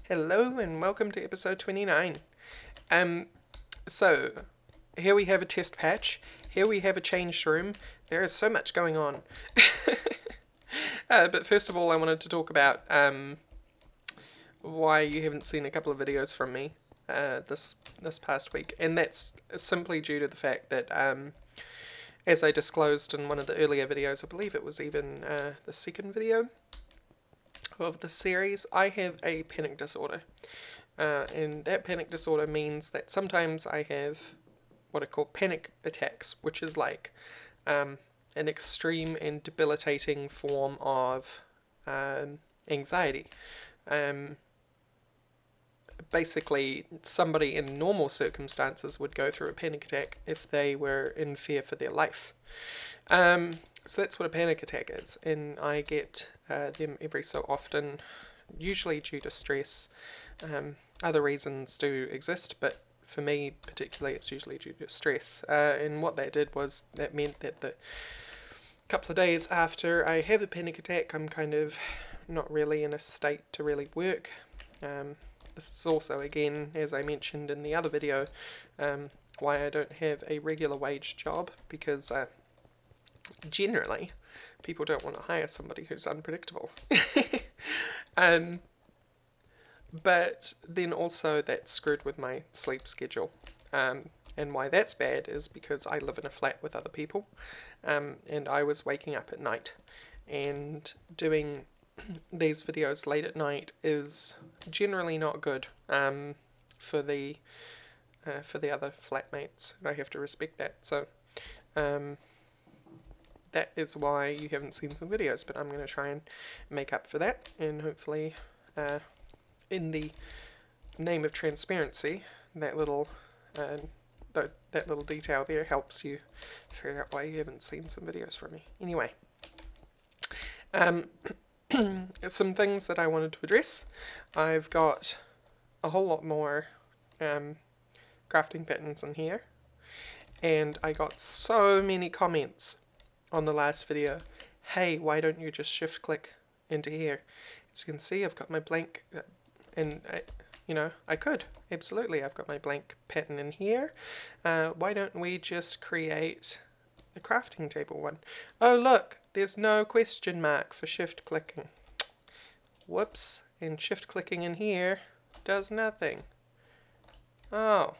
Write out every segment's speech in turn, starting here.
Hello and welcome to episode 29. So here we have a test patch, here we have a changed room, there is so much going on. But first of all I wanted to talk about why you haven't seen a couple of videos from me this past week, and that's simply due to the fact that as I disclosed in one of the earlier videos, I believe it was even the second video of the series, I have a panic disorder. And that panic disorder means that sometimes I have what are called panic attacks, which is like an extreme and debilitating form of anxiety. Basically, somebody in normal circumstances would go through a panic attack if they were in fear for their life. So that's what a panic attack is, and I get them every so often, usually due to stress. Other reasons do exist, but for me particularly it's usually due to stress. And what that did was, that meant that the couple of days after I have a panic attack, I'm kind of not really in a state to really work. This is also, again, as I mentioned in the other video, why I don't have a regular wage job, because generally people don't want to hire somebody who's unpredictable. But then also that's screwed with my sleep schedule. And why that's bad is because I live in a flat with other people, and I was waking up at night, and doing these videos late at night is generally not good for the other flatmates, and I have to respect that. So that is why you haven't seen some videos, but I'm going to try and make up for that, and hopefully in the name of transparency, that little detail there helps you figure out why you haven't seen some videos from me. Anyway, some things that I wanted to address. I've got a whole lot more crafting patterns in here, and I got so many comments on the last video. Hey, why don't you just shift click into here? As you can see, I've got my blank, and I could, absolutely, I've got my blank pattern in here. Why don't we just create a crafting table one? Oh look, there's no question mark for shift clicking. Whoops, and shift clicking in here does nothing. Oh,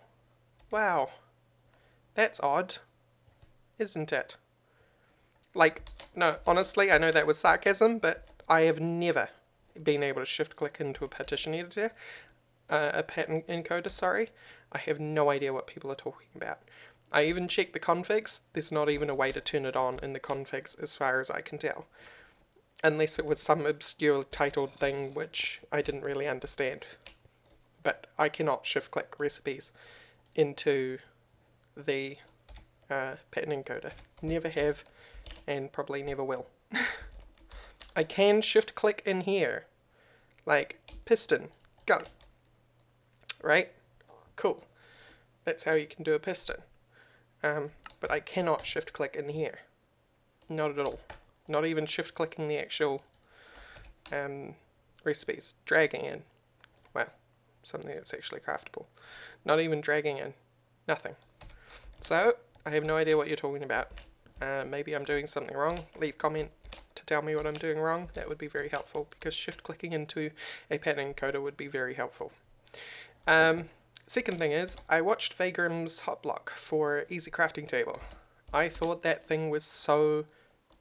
wow, that's odd, isn't it? Like, no, honestly, I know that was sarcasm, but I have never been able to shift click into a partition editor, a pattern encoder, sorry. I have no idea what people are talking about. I even checked the configs, there's not even a way to turn it on in the configs as far as I can tell. Unless it was some obscure titled thing which I didn't really understand. But I cannot shift click recipes into the pattern encoder. Never have, and probably never will. I can shift click in here, like piston, go. Right? Cool. That's how you can do a piston. But I cannot shift click in here. Not at all. Not even shift clicking the actual recipes. Dragging in. Well, something that's actually craftable. Not even dragging in. Nothing. So, I have no idea what you're talking about. Maybe I'm doing something wrong. Leave comment to tell me what I'm doing wrong. That would be very helpful, because shift clicking into a pattern encoder would be very helpful. Second thing is, I watched Vagram's Hotblock for Easy Crafting Table. I thought that thing was so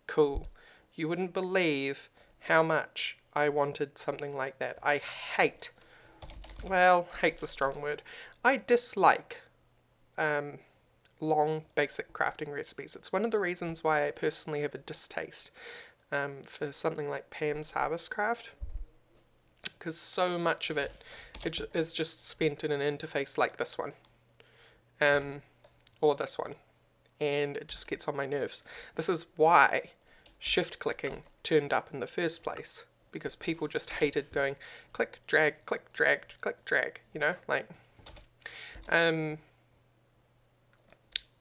cool. You wouldn't believe how much I wanted something like that. I hate, well, hate's a strong word. I dislike long basic crafting recipes. It's one of the reasons why I personally have a distaste for something like Pam's Harvest Craft, because so much of it is just spent in an interface like this one, or this one, and it just gets on my nerves. This is why shift clicking turned up in the first place, because people just hated going click, drag, click, drag, click, drag, you know, like,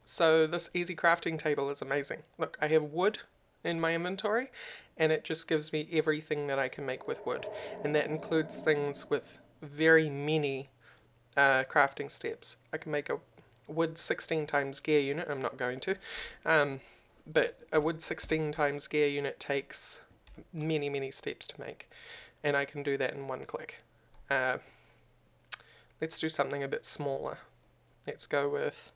so this easy crafting table is amazing. Look, I have wood in my inventory, and it just gives me everything that I can make with wood, and that includes things with very many crafting steps. I can make a wood 16 times gear unit. I'm not going to. But a wood 16 times gear unit takes many steps to make. And I can do that in one click. Let's do something a bit smaller. Let's go with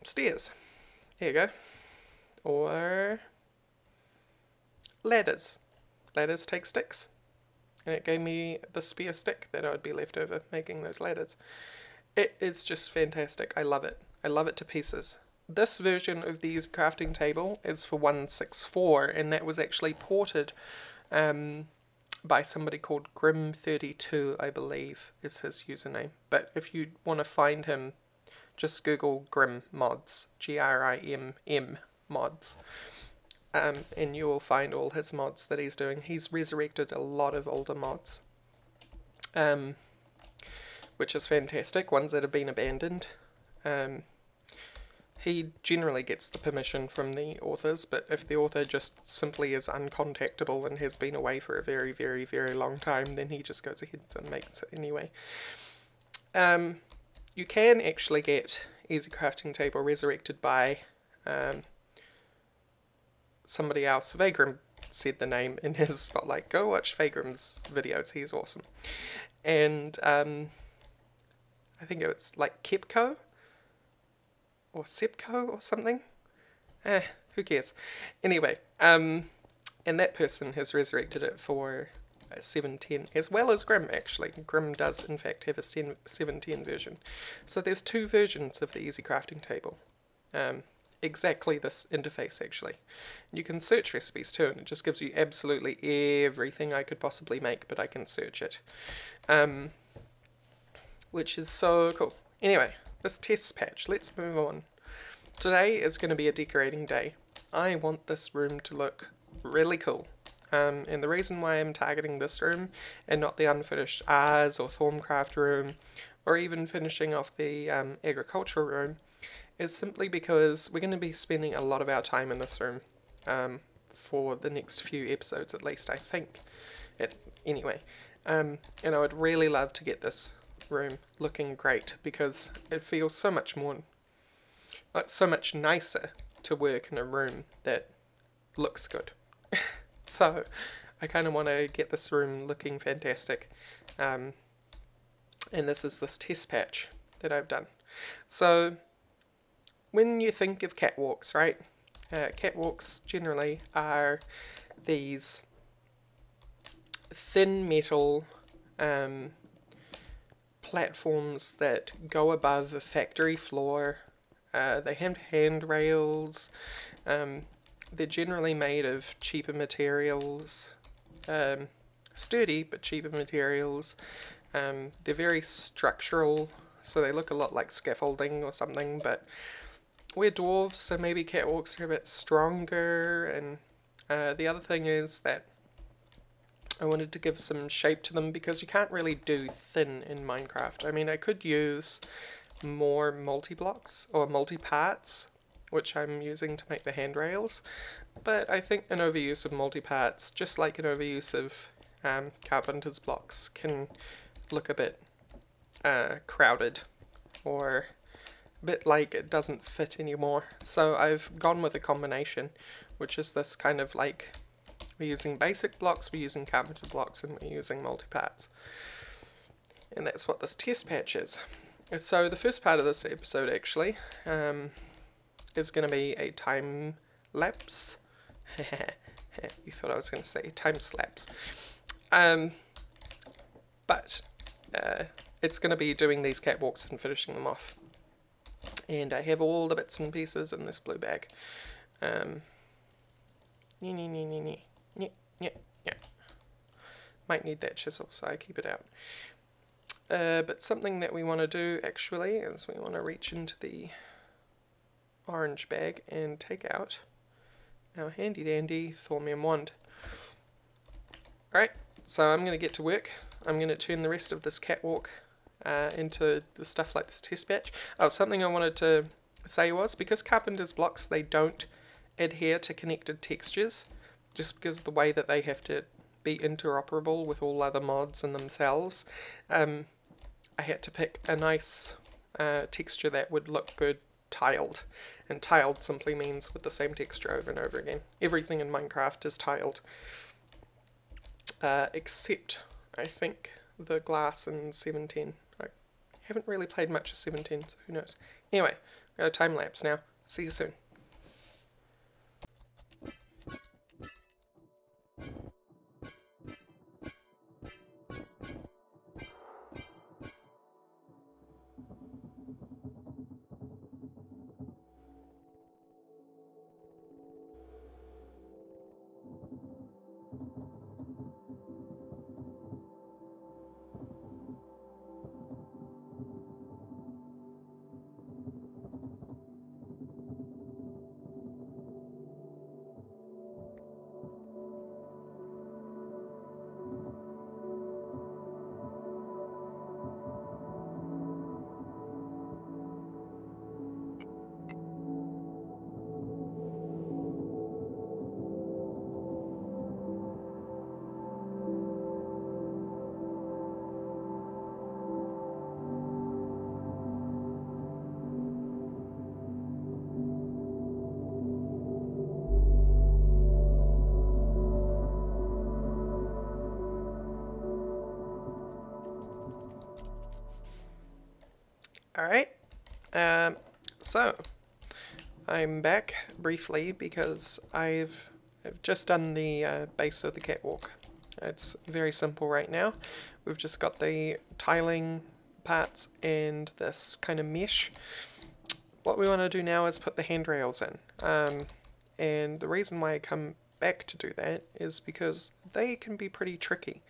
stairs. There you go. Or ladders. Ladders take sticks. And it gave me the spare stick that I'd be left over making those ladders. It is just fantastic. I love it. I love it to pieces. This version of the Easy Crafting Table is for 1.6.4, and that was actually ported by somebody called Grim32, I believe is his username. But if you want to find him, just Google Grim mods, Grimm mods, and you will find all his mods that he's doing. He's resurrected a lot of older mods, which is fantastic, ones that have been abandoned. He generally gets the permission from the authors, but if the author just simply is uncontactable and has been away for a very long time, then he just goes ahead and makes it anyway. You can actually get Easy Crafting Table resurrected by somebody else. Vagrim said the name in his spotlight. Go watch Vagrim's videos, he's awesome. And I think it's like Kepco or Sepco or something. Who cares? Anyway, and that person has resurrected it for 7.10, as well as Grim, actually. Grim does, in fact, have a 7.10 version. So there's two versions of the Easy Crafting Table. Exactly this interface, actually. You can search recipes too, and it just gives you absolutely everything I could possibly make, but I can search it. Which is so cool. Anyway, this test patch, let's move on. Today is going to be a decorating day. I want this room to look really cool. And the reason why I'm targeting this room and not the unfinished Ars or Thorncraft room, or even finishing off the agricultural room, is simply because we're going to be spending a lot of our time in this room for the next few episodes at least, I think. Anyway, and I would really love to get this room looking great because it feels so much nicer to work in a room that looks good. So I kind of want to get this room looking fantastic, and this is this test patch that I've done. So when you think of catwalks, right, catwalks generally are these thin metal platforms that go above a factory floor. They have handrails. They're generally made of cheaper materials, sturdy but cheaper materials. They're very structural, so they look a lot like scaffolding or something, but we're dwarves, so maybe catwalks are a bit stronger. And the other thing is that I wanted to give some shape to them because you can't really do thin in Minecraft. I mean, I could use more multi-blocks or multi-parts, which I'm using to make the handrails, but I think an overuse of multi-parts, just like an overuse of carpenter's blocks, can look a bit crowded or a bit like it doesn't fit anymore. So I've gone with a combination, which is this kind of like, we're using basic blocks, we're using carpenter blocks, and we're using multi-parts. And that's what this test patch is. So the first part of this episode actually is going to be a time lapse. You thought I was going to say time slaps. But it's going to be doing these catwalks and finishing them off. And I have all the bits and pieces in this blue bag. Might need that chisel, so I keep it out. But something that we want to do actually is we want to reach into the orange bag and take out our handy dandy Thormium wand. Alright, so I'm going to get to work. I'm going to turn the rest of this catwalk into the stuff like this test patch. Oh, something I wanted to say was, because carpenter's blocks, they don't adhere to connected textures, just because of the way that they have to be interoperable with all other mods in themselves, I had to pick a nice texture that would look good tiled. And tiled simply means with the same texture over and over again. Everything in Minecraft is tiled. Except, I think, the glass in 710. I haven't really played much of 710, so who knows. Anyway, got a time lapse now. See you soon. Alright, so I'm back briefly because I've just done the base of the catwalk. It's very simple right now. We've just got the tiling parts and this kind of mesh. What we want to do now is put the handrails in. And the reason why I come back to do that is because they can be pretty tricky.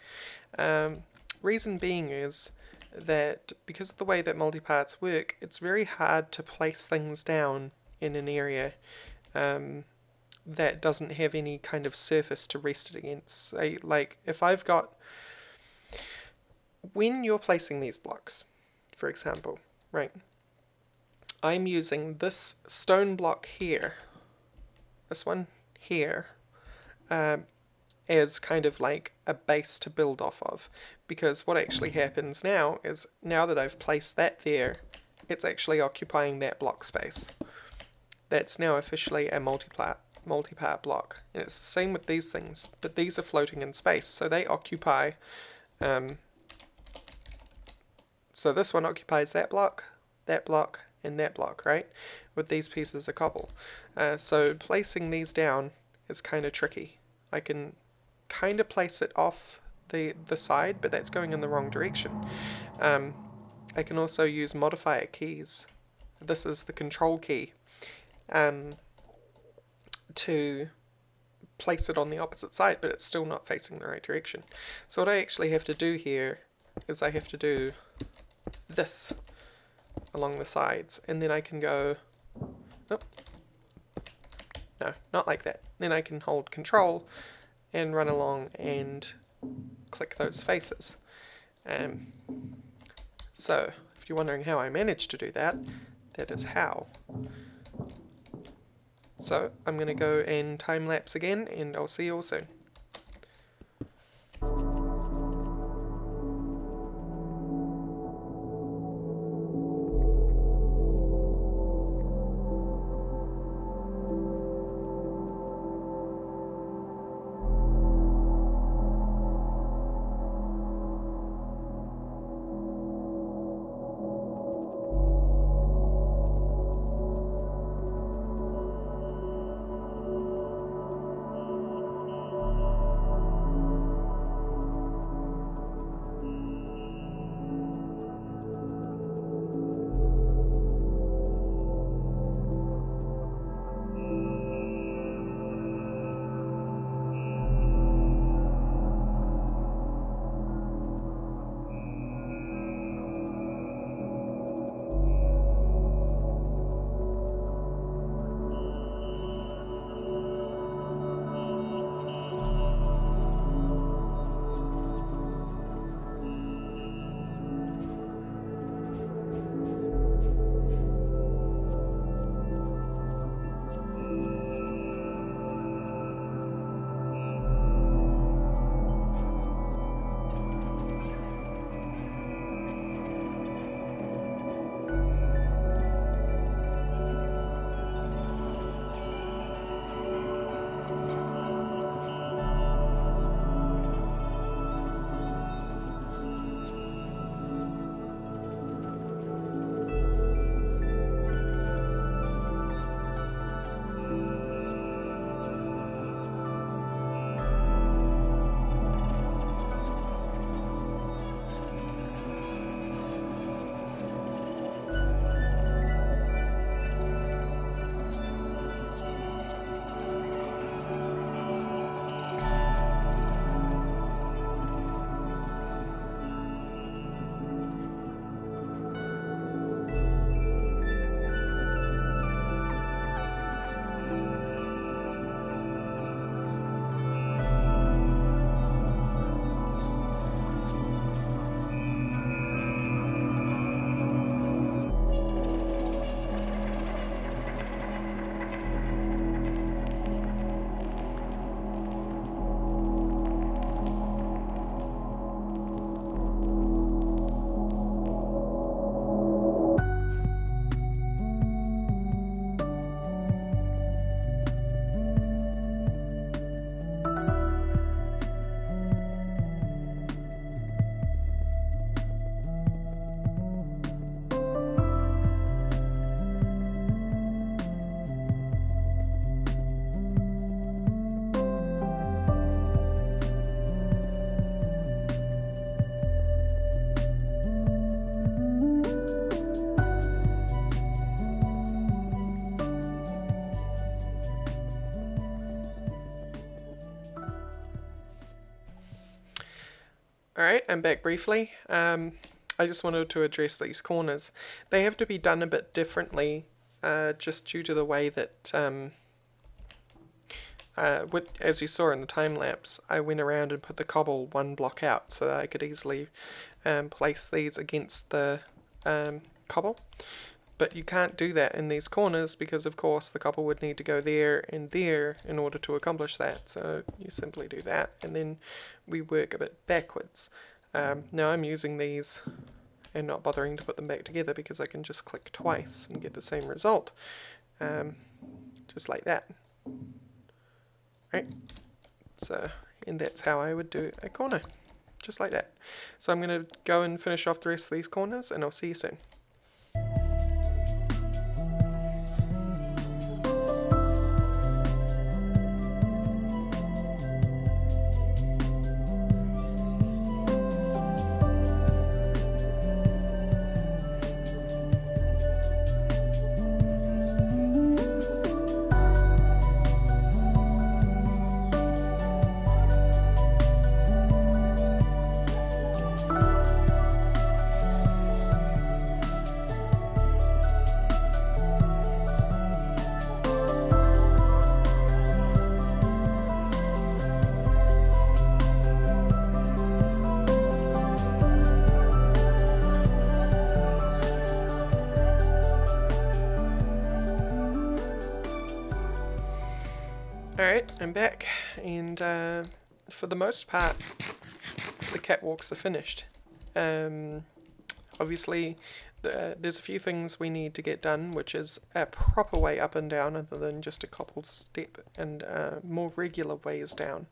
Reason being is that because of the way that multiparts work, it's very hard to place things down in an area that doesn't have any kind of surface to rest it against. Like if I've got, when you're placing these blocks, for example, right, I'm using this stone block here, this one here, as kind of like a base to build off of, because what actually happens now is, now that I've placed that there, it's actually occupying that block space. That's now officially a multi-part block, and it's the same with these things, but these are floating in space, so they occupy, so this one occupies that block, and that block, right, with these pieces of cobble. So placing these down is kind of tricky. I can kind of place it off the side, but that's going in the wrong direction. I can also use modifier keys. This is the control key, to place it on the opposite side, but it's still not facing the right direction. So what I actually have to do here is I have to do this along the sides, and then I can go, nope, no, not like that. Then I can hold control and run along and click those faces. So if you're wondering how I managed to do that, that is how. So I'm going to go and time lapse again, and I'll see you all soon. Alright, I'm back briefly. I just wanted to address these corners. They have to be done a bit differently, just due to the way that, as you saw in the time lapse, I went around and put the cobble one block out so that I could easily place these against the cobble. But you can't do that in these corners because, of course, the cobble would need to go there and there in order to accomplish that. So you simply do that, and then we work a bit backwards. Now I'm using these and not bothering to put them back together because I can just click twice and get the same result. Just like that. Right? So, and that's how I would do a corner. Just like that. So I'm going to go and finish off the rest of these corners, and I'll see you soon. Alright, I'm back, and for the most part the catwalks are finished. Obviously there's a few things we need to get done, which is a proper way up and down other than just a cobbled step, and more regular ways down,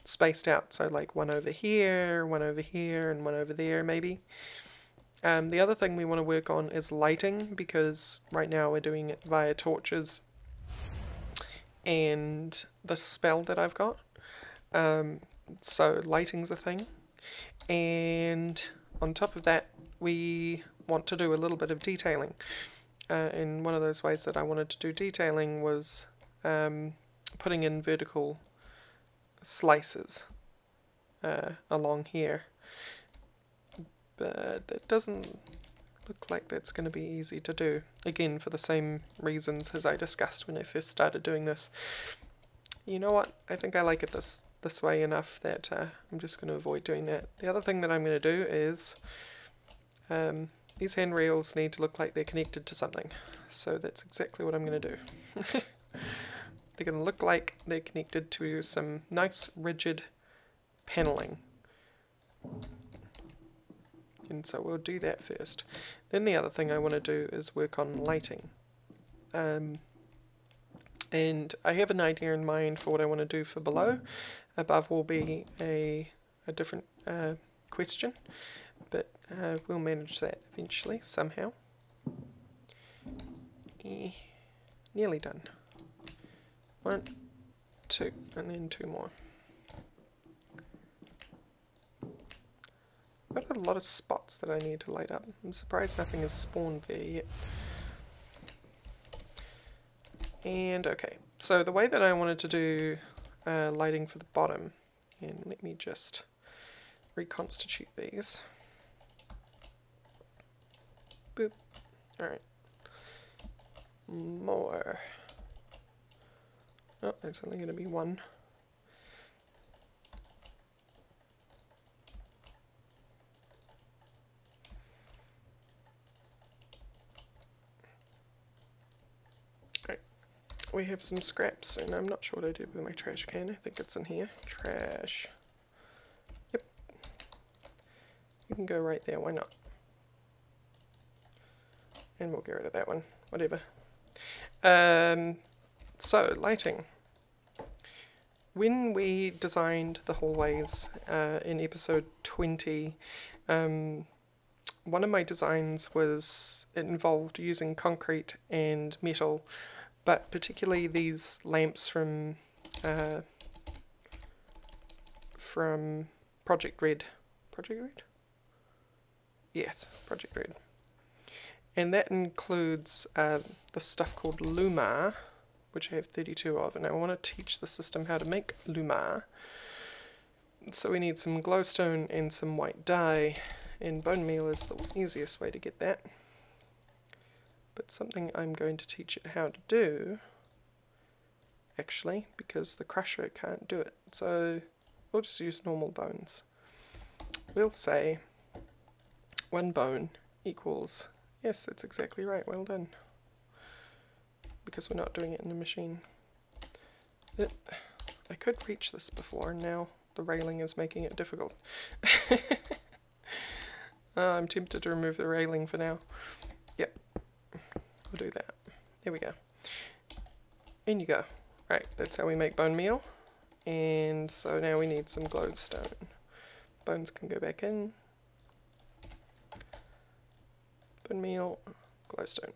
spaced out, so like one over here, and one over there maybe. The other thing we want to work on is lighting, because right now we're doing it via torches and the spell that I've got. So lighting's a thing, and on top of that we want to do a little bit of detailing, and one of those ways that I wanted to do detailing was putting in vertical slices along here, but it doesn't look like that's going to be easy to do, again for the same reasons as I discussed when I first started doing this. You know what, I think I like it this way enough that I'm just going to avoid doing that. The other thing that I'm going to do is these handrails need to look like they're connected to something, so that's exactly what I'm going to do. They're going to look like they're connected to some nice rigid paneling. And so we'll do that first. Then the other thing I want to do is work on lighting. And I have an idea in mind for what I want to do for below. Above will be a different question, but we'll manage that eventually, somehow. Nearly done. 1, 2, and then 2 more. I've got a lot of spots that I need to light up. I'm surprised nothing has spawned there yet. And okay, so the way that I wanted to do lighting for the bottom, and let me just reconstitute these. Boop. Alright. More. Oh, there's only going to be one. We have some scraps, and I'm not sure what I did with my trash can. I think it's in here. Trash. Yep. You can go right there, why not? And we'll get rid of that one. Whatever. So, lighting. When we designed the hallways in episode 20, one of my designs it involved using concrete and metal, but particularly these lamps from Project Red. Project Red? Yes, Project Red. And that includes the stuff called Lumar, which I have 32 of, and I want to teach the system how to make Lumar. So we need some glowstone and some white dye, and bone meal is the easiest way to get that. But something I'm going to teach it how to do, actually, because the crusher can't do it. So we'll just use normal bones. We'll say 1 bone equals, yes, that's exactly right, well done. Because we're not doing it in the machine. I could reach this before, and now the railing is making it difficult. I'm tempted to remove the railing for now. Yep, we'll do that. There we go. In you go. Right, that's how we make bone meal. And so now we need some glowstone. Bones can go back in. Bone meal, glowstone.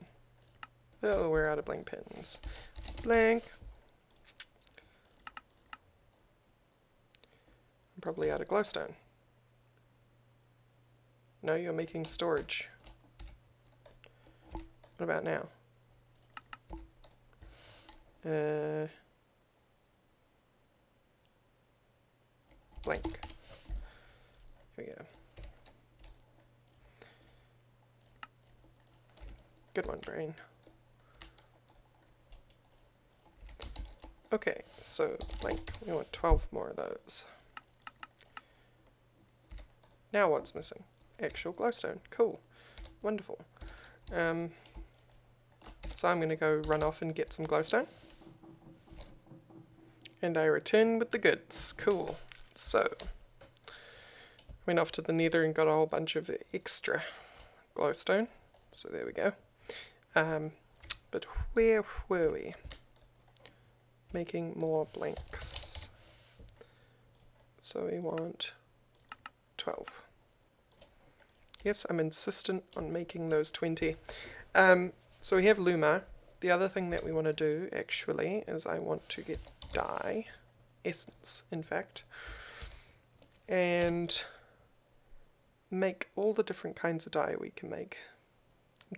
Oh, we're out of blank pins. Blank. I'm probably out of glowstone. No, you're making storage. What about now? Blank. Here we go. Good one, brain. Okay, so blank. We want 12 more of those. Now what's missing? Actual glowstone. Cool. Wonderful. So I'm going to go run off and get some glowstone. And I return with the goods. Cool. So, went off to the nether and got a whole bunch of extra glowstone. So there we go. But where were we? Making more blanks. So we want 12. Yes, I'm insistent on making those 20. So we have Luma. The other thing that we want to do, actually, is I want to get dye. Essence, in fact. And make all the different kinds of dye we can make. I'm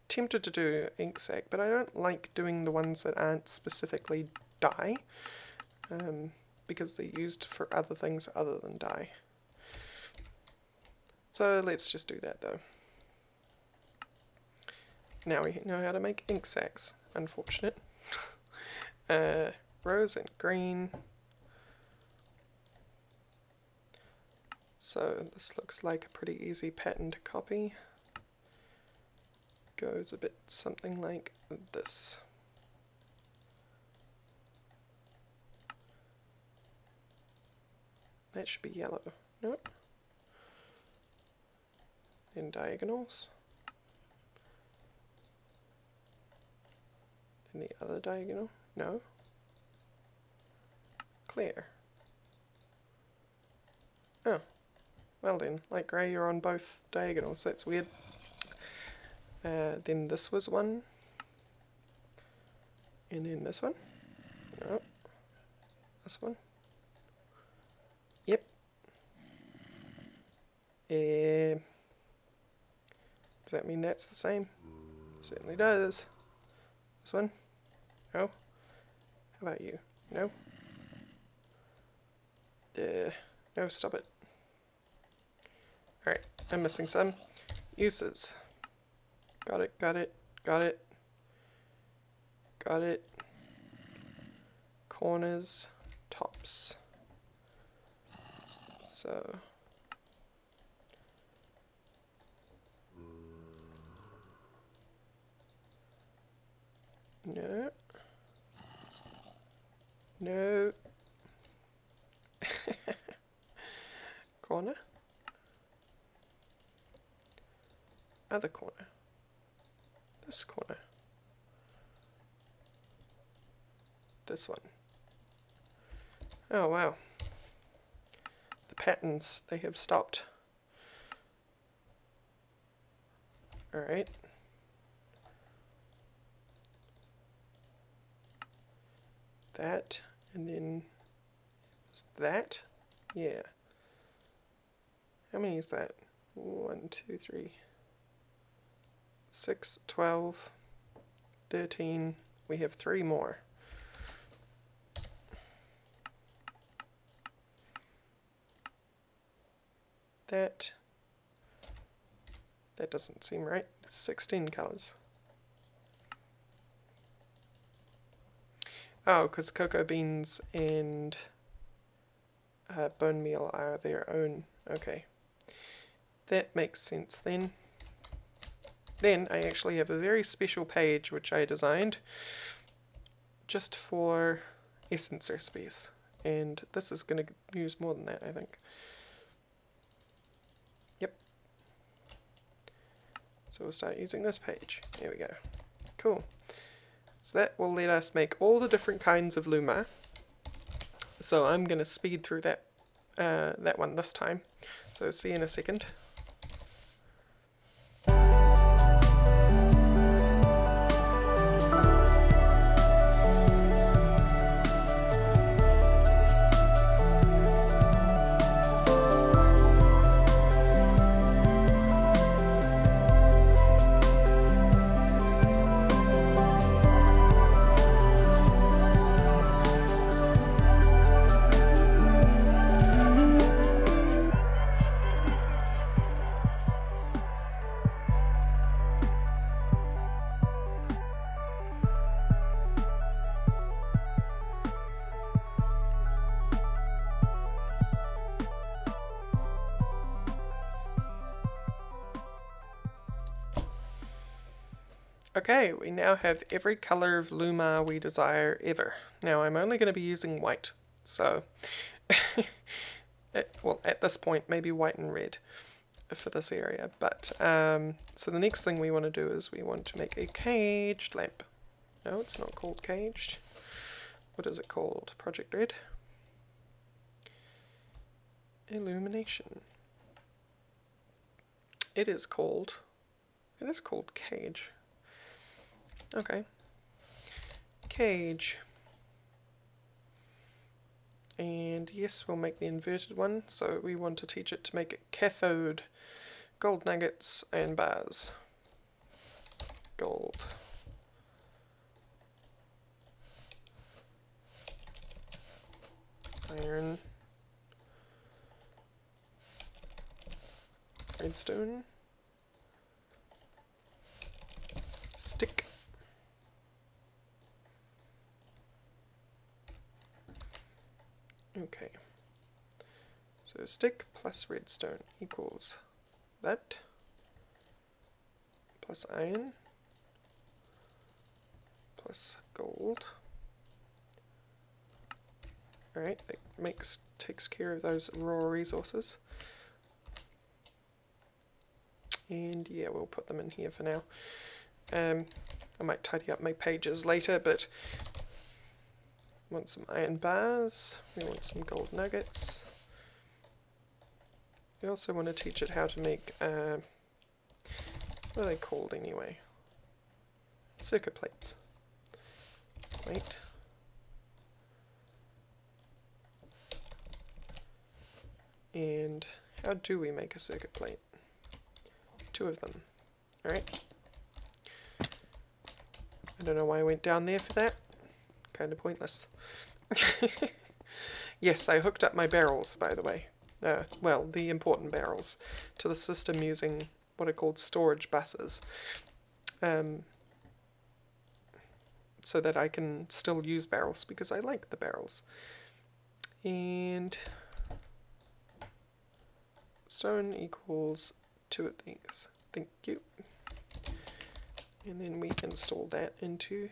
tempted to do ink sac, but I don't like doing the ones that aren't specifically dye. Because they're used for other things other than dye. So let's just do that though. Now we know how to make ink sacs. Unfortunate. Rose and green. So this looks like a pretty easy pattern to copy. Goes a bit something like this. That should be yellow. Nope. Then diagonals. Then the other diagonal. No. Clear. Oh. Well then, light grey, you're on both diagonals. That's weird. Then this was one. And then this one. No. This one. Yep. Does that mean that's the same? Certainly does. This one? No. How about you? No. No, stop it. Alright, I'm missing some. Uses. Got it, got it, got it. Got it. Corners, tops. So. No. No. Corner. Other corner. This corner. This one. Oh wow. The patterns, they have stopped. Alright. That, and then that? Yeah. How many is that? 1, 2, 3, 6, 12, 13. We have 3 more. that. That doesn't seem right. 16 colours. Oh, because cocoa beans and bone meal are their own. Okay. That makes sense then. Then I actually have a very special page which I designed just for essence recipes. And this is going to use more than that, I think. Yep. So we'll start using this page. There we go. Cool. So that will let us make all the different kinds of luma. So I'm going to speed through that one this time. So see you in a second. Okay, we now have every colour of luma we desire ever. Now I'm only going to be using white, so well, at this point maybe white and red for this area, but so the next thing we want to do is we want to make a caged lamp. No, it's not called caged. What is it called? Project Red? Illumination. It is called cage. Okay. Cage. And yes, we'll make the inverted one, so we want to teach it to make a cathode, gold nuggets, and bars. Gold. Iron. Redstone. Stick. Okay, so stick plus redstone equals that, plus iron, plus gold. Alright, that takes care of those raw resources. And yeah, we'll put them in here for now. I might tidy up my pages later, but we want some iron bars, we want some gold nuggets. We also want to teach it how to make, what are they called anyway? Circuit plates. Wait. And how do we make a circuit plate? 2 of them. Alright. I don't know why I went down there for that. Kind of pointless. Yes, I hooked up my barrels, by the way. Well, the important barrels, to the system using what are called storage buses. So that I can still use barrels, because I like the barrels. And stone equals 2 of these. Thank you. And then we install that into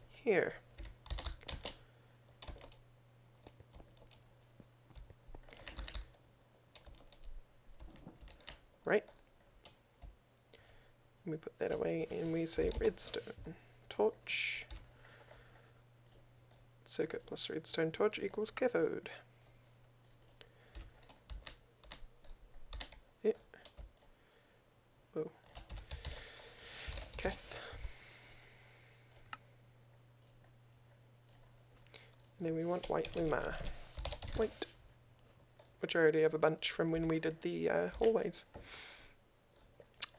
here. Right? We put that away and we say redstone torch. Circuit plus redstone torch equals cathode. Yeah. Whoa. Cath. And then we want white luma. White. Which I already have a bunch from when we did the hallways.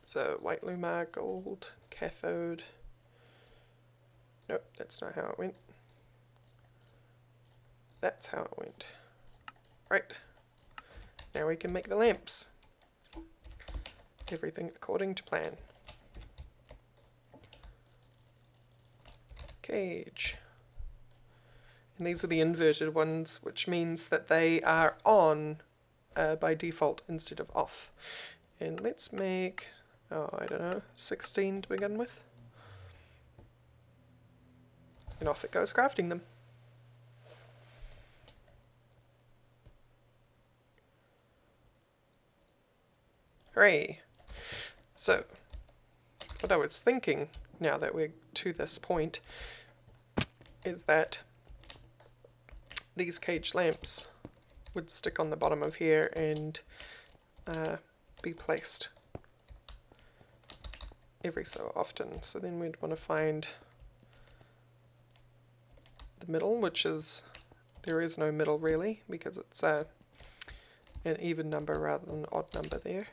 So white luma, gold, cathode. Nope, that's not how it went. That's how it went. Right. Now we can make the lamps. Everything according to plan. Cage. And these are the inverted ones, which means that they are on by default instead of off. And let's make, oh, I don't know, 16 to begin with. And off it goes crafting them. Hooray! So, what I was thinking, now that we're to this point, is that these cage lamps would stick on the bottom of here and be placed every so often. So then we'd want to find the middle, which is, there is no middle really, because it's an even number rather than an odd number there.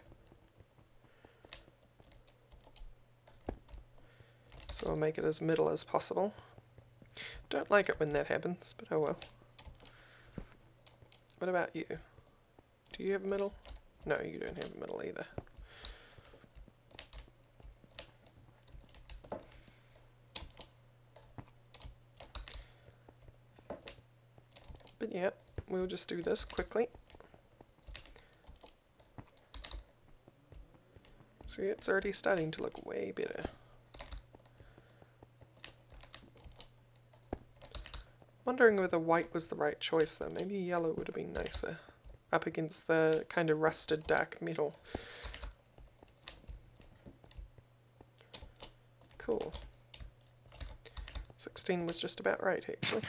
So we'll make it as middle as possible. Don't like it when that happens, but oh well. What about you? Do you have a middle? No, you don't have a middle either. But yeah, we'll just do this quickly. See, it's already starting to look way better. Wondering whether white was the right choice though. Maybe yellow would have been nicer up against the kind of rusted dark metal. Cool. 16 was just about right actually.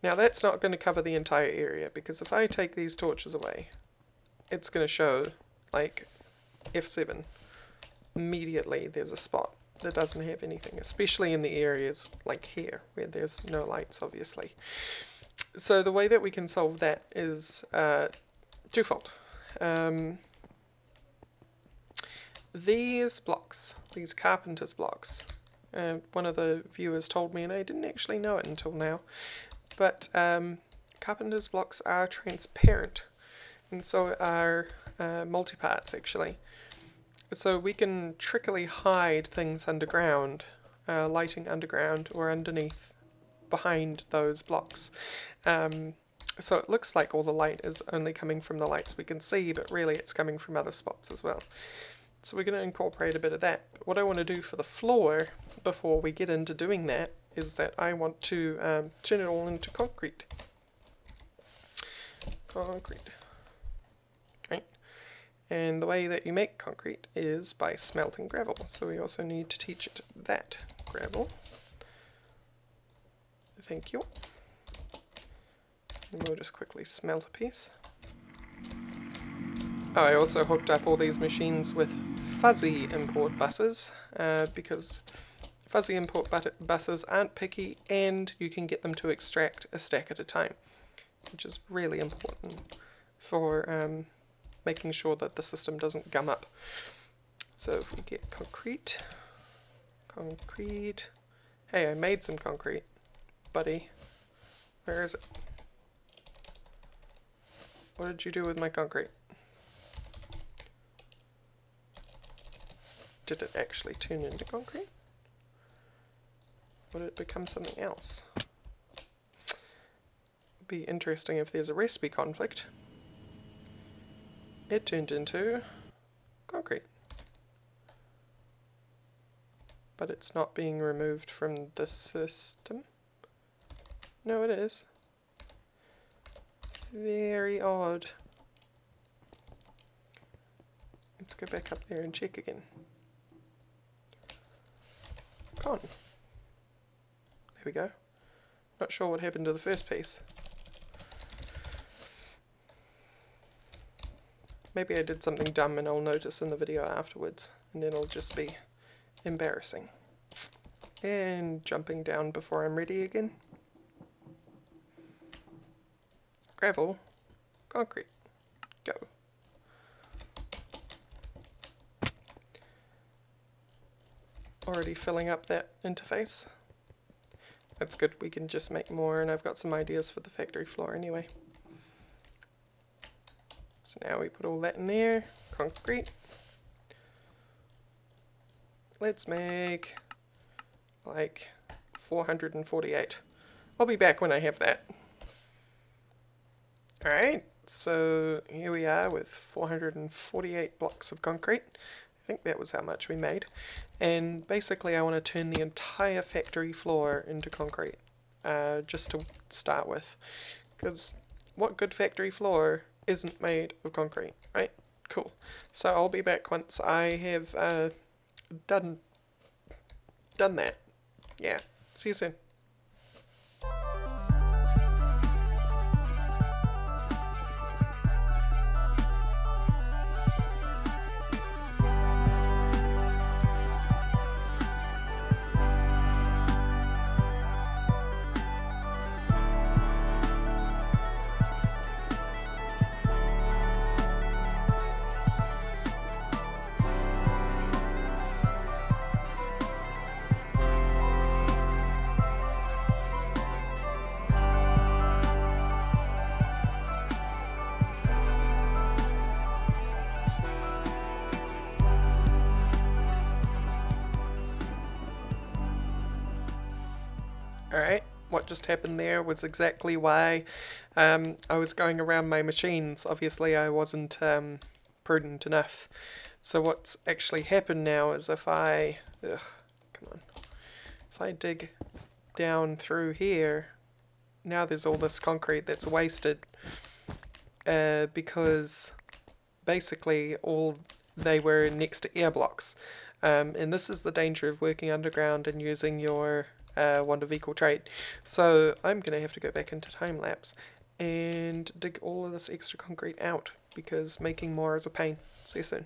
Now that's not going to cover the entire area, because if I take these torches away, it's going to show, like, F7. Immediately there's a spot that doesn't have anything, especially in the areas like here, where there's no lights, obviously. So the way that we can solve that is twofold. These blocks, these carpenter's blocks, one of the viewers told me, and I didn't actually know it until now, but carpenter's blocks are transparent, and so are multi-parts actually. So we can trickily hide things underground, lighting underground or underneath, behind those blocks. So it looks like all the light is only coming from the lights we can see, but really it's coming from other spots as well. So we're going to incorporate a bit of that. But what I want to do for the floor, before we get into doing that, is that I want to turn it all into concrete. Concrete. Right. And the way that you make concrete is by smelting gravel. So we also need to teach it that. Gravel. Thank you. And we'll just quickly smelt a piece. Oh, I also hooked up all these machines with fuzzy import buses, because fuzzy import buses aren't picky and you can get them to extract a stack at a time, which is really important for making sure that the system doesn't gum up. So if we get concrete, hey, I made some concrete, buddy. Where is it? What did you do with my concrete? Did it actually turn into concrete? Or did it become something else? It'd be interesting if there's a recipe conflict. It turned into concrete. But it's not being removed from the system. No, it is. Very odd. Let's go back up there and check again. Gone. There we go. Not sure what happened to the first piece. Maybe I did something dumb and I'll notice in the video afterwards, and then it'll just be embarrassing. And jumping down before I'm ready again. Gravel, concrete, go. Already filling up that interface. That's good, we can just make more, and I've got some ideas for the factory floor anyway. So now we put all that in there, concrete. Let's make like 448. I'll be back when I have that. Alright, so here we are with 448 blocks of concrete. I think that was how much we made. And basically I want to turn the entire factory floor into concrete, just to start with. Because what good factory floor isn't made of concrete, right? Cool. So I'll be back once I have done that. Yeah, see you soon. Alright, what just happened there was exactly why I was going around my machines. Obviously I wasn't prudent enough. So what's actually happened now is if I dig down through here, now there's all this concrete that's wasted because basically all they were next to air blocks. And this is the danger of working underground and using your one of equal trade. So I'm going to have to go back into time lapse and dig all of this extra concrete out because making more is a pain. See you soon.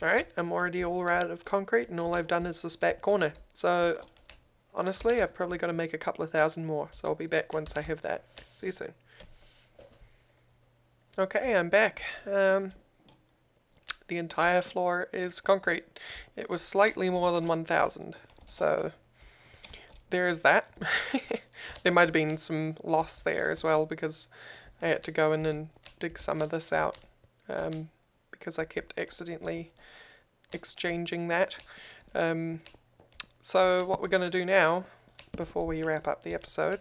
Alright, I'm already all out of concrete and all I've done is this back corner. So honestly, I've probably got to make a couple of thousand more, so I'll be back once I have that. See you soon. Okay, I'm back. The entire floor is concrete. It was slightly more than 1,000, so there is that. There might have been some loss there as well because I had to go in and dig some of this out because I kept accidentally exchanging that. So what we're going to do now, before we wrap up the episode,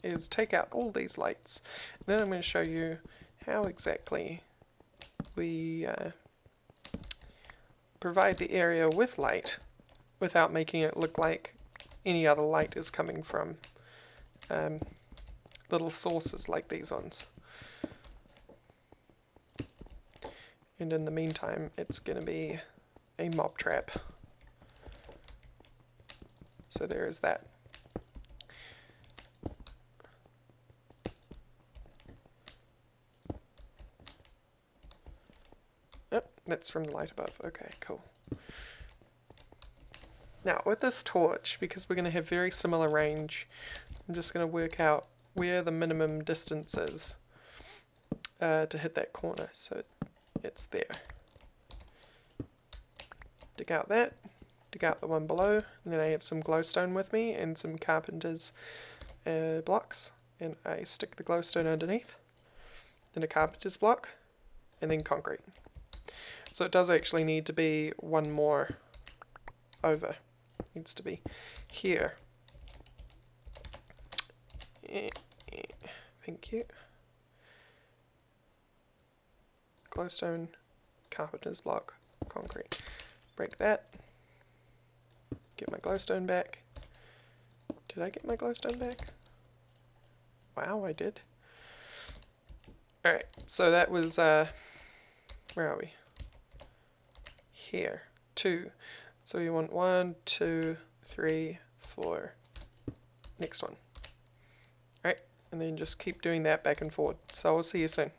is take out all these lights. And then I'm going to show you how exactly we provide the area with light without making it look like any other light is coming from little sources like these ones. And in the meantime, it's going to be a mob trap. So there is that. Yep, that's from the light above. Okay, cool. Now, with this torch, because we're going to have very similar range, I'm just going to work out where the minimum distance is to hit that corner. So it's there. Dig out that, dig out the one below, and then I have some glowstone with me and some carpenter's blocks, and I stick the glowstone underneath, then a carpenter's block, and then concrete. So it does actually need to be one more over. It needs to be here. Thank you. Glowstone, carpenter's block, concrete. Break that. Get my glowstone back. Did I get my glowstone back? Wow, I did. Alright, so that was, where are we? Here. 2. So you want 1, 2, 3, 4, next one. Alright, and then just keep doing that back and forward. So I'll see you soon.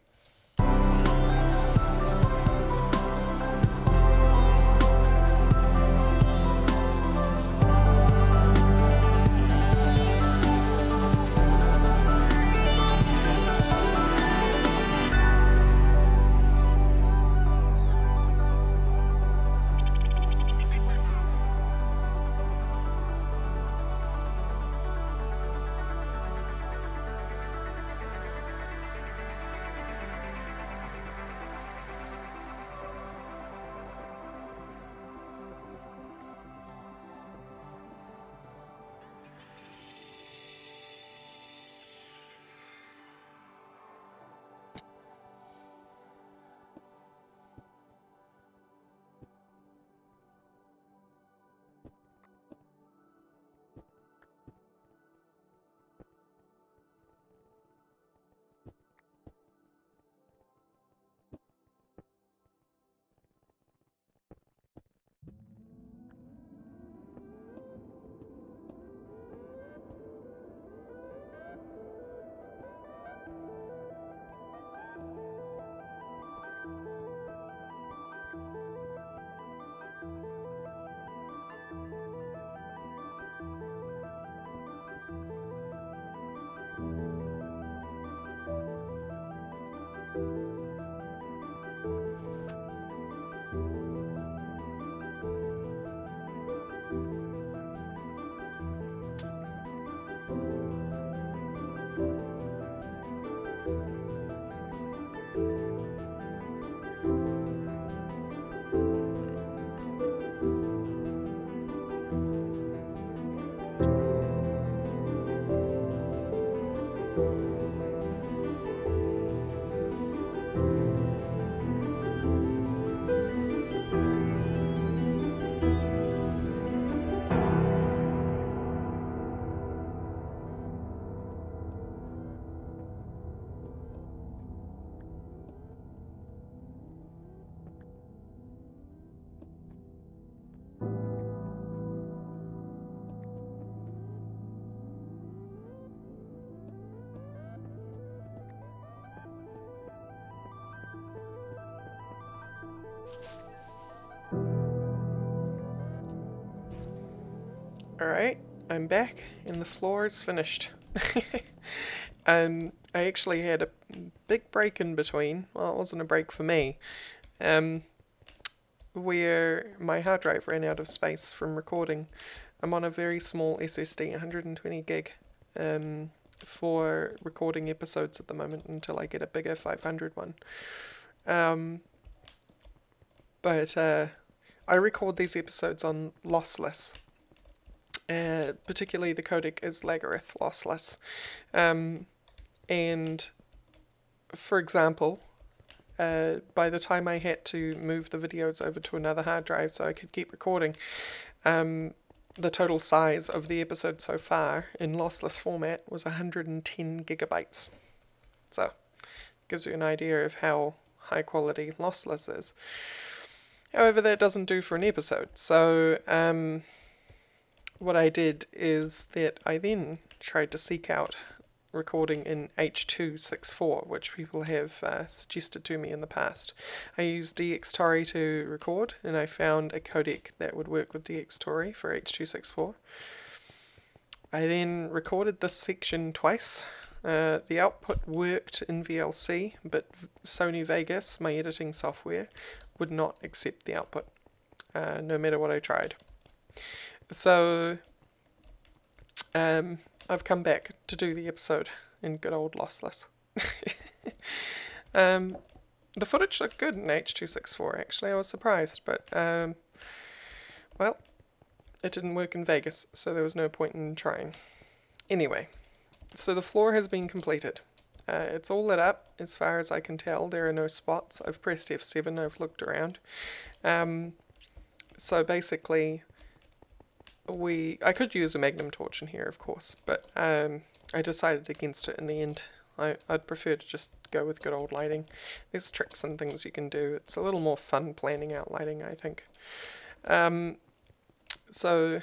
Alright, I'm back and the floor is finished. I actually had a big break in between. Well, it wasn't a break for me. Where my hard drive ran out of space from recording. I'm on a very small SSD, 120 gig, for recording episodes at the moment until I get a bigger 500 one. But I record these episodes on lossless. Particularly the codec is Lagarith lossless. And for example, by the time I had to move the videos over to another hard drive so I could keep recording, the total size of the episode so far in lossless format was 110 gigabytes. So, it gives you an idea of how high quality lossless is. However, that doesn't do for an episode. So, what I did is that I then tried to seek out recording in H.264, which people have suggested to me in the past. I used DxTory to record, and I found a codec that would work with DxTory for H.264. I then recorded this section twice. The output worked in VLC, but Sony Vegas, my editing software, would not accept the output, no matter what I tried. So, I've come back to do the episode in good old lossless. The footage looked good in H.264 actually, I was surprised, but well, it didn't work in Vegas, so there was no point in trying. Anyway, so the floor has been completed. It's all lit up as far as I can tell. There are no spots. I've pressed F7, I've looked around. So basically, I could use a magnum torch in here, of course, but I decided against it in the end. I'd prefer to just go with good old lighting. There's tricks and things you can do. It's a little more fun planning out lighting, I think. So,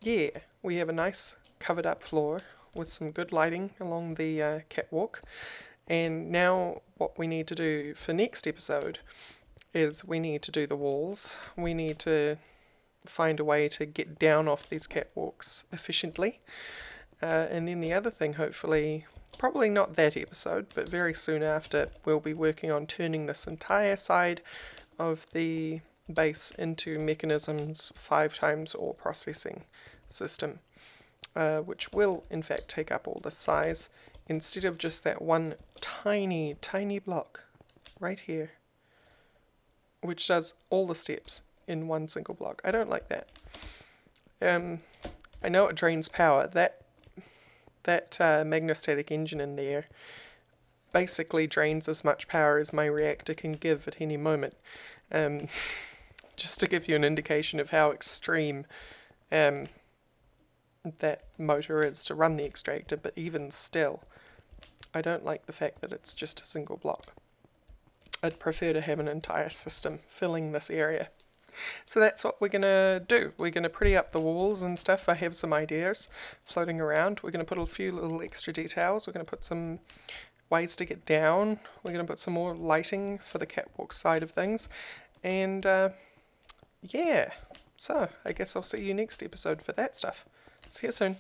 yeah, we have a nice, covered up floor with some good lighting along the catwalk. And now what we need to do for next episode is we need to do the walls. We need to find a way to get down off these catwalks efficiently. And then the other thing, hopefully, probably not that episode, but very soon after, we'll be working on turning this entire side of the base into Mechanism's 5x ore processing system, which will in fact take up all the size instead of just that one tiny block right here, which does all the steps in one single block. I don't like that. I know it drains power. That magnostatic engine in there basically drains as much power as my reactor can give at any moment. Just to give you an indication of how extreme that motor is to run the extractor, but even still, I don't like the fact that it's just a single block. I'd prefer to have an entire system filling this area. So that's what we're going to do. We're going to pretty up the walls and stuff. I have some ideas floating around. We're going to put a few little extra details. We're going to put some ways to get down. We're going to put some more lighting for the catwalk side of things. And yeah, so I guess I'll see you next episode for that stuff. See you soon.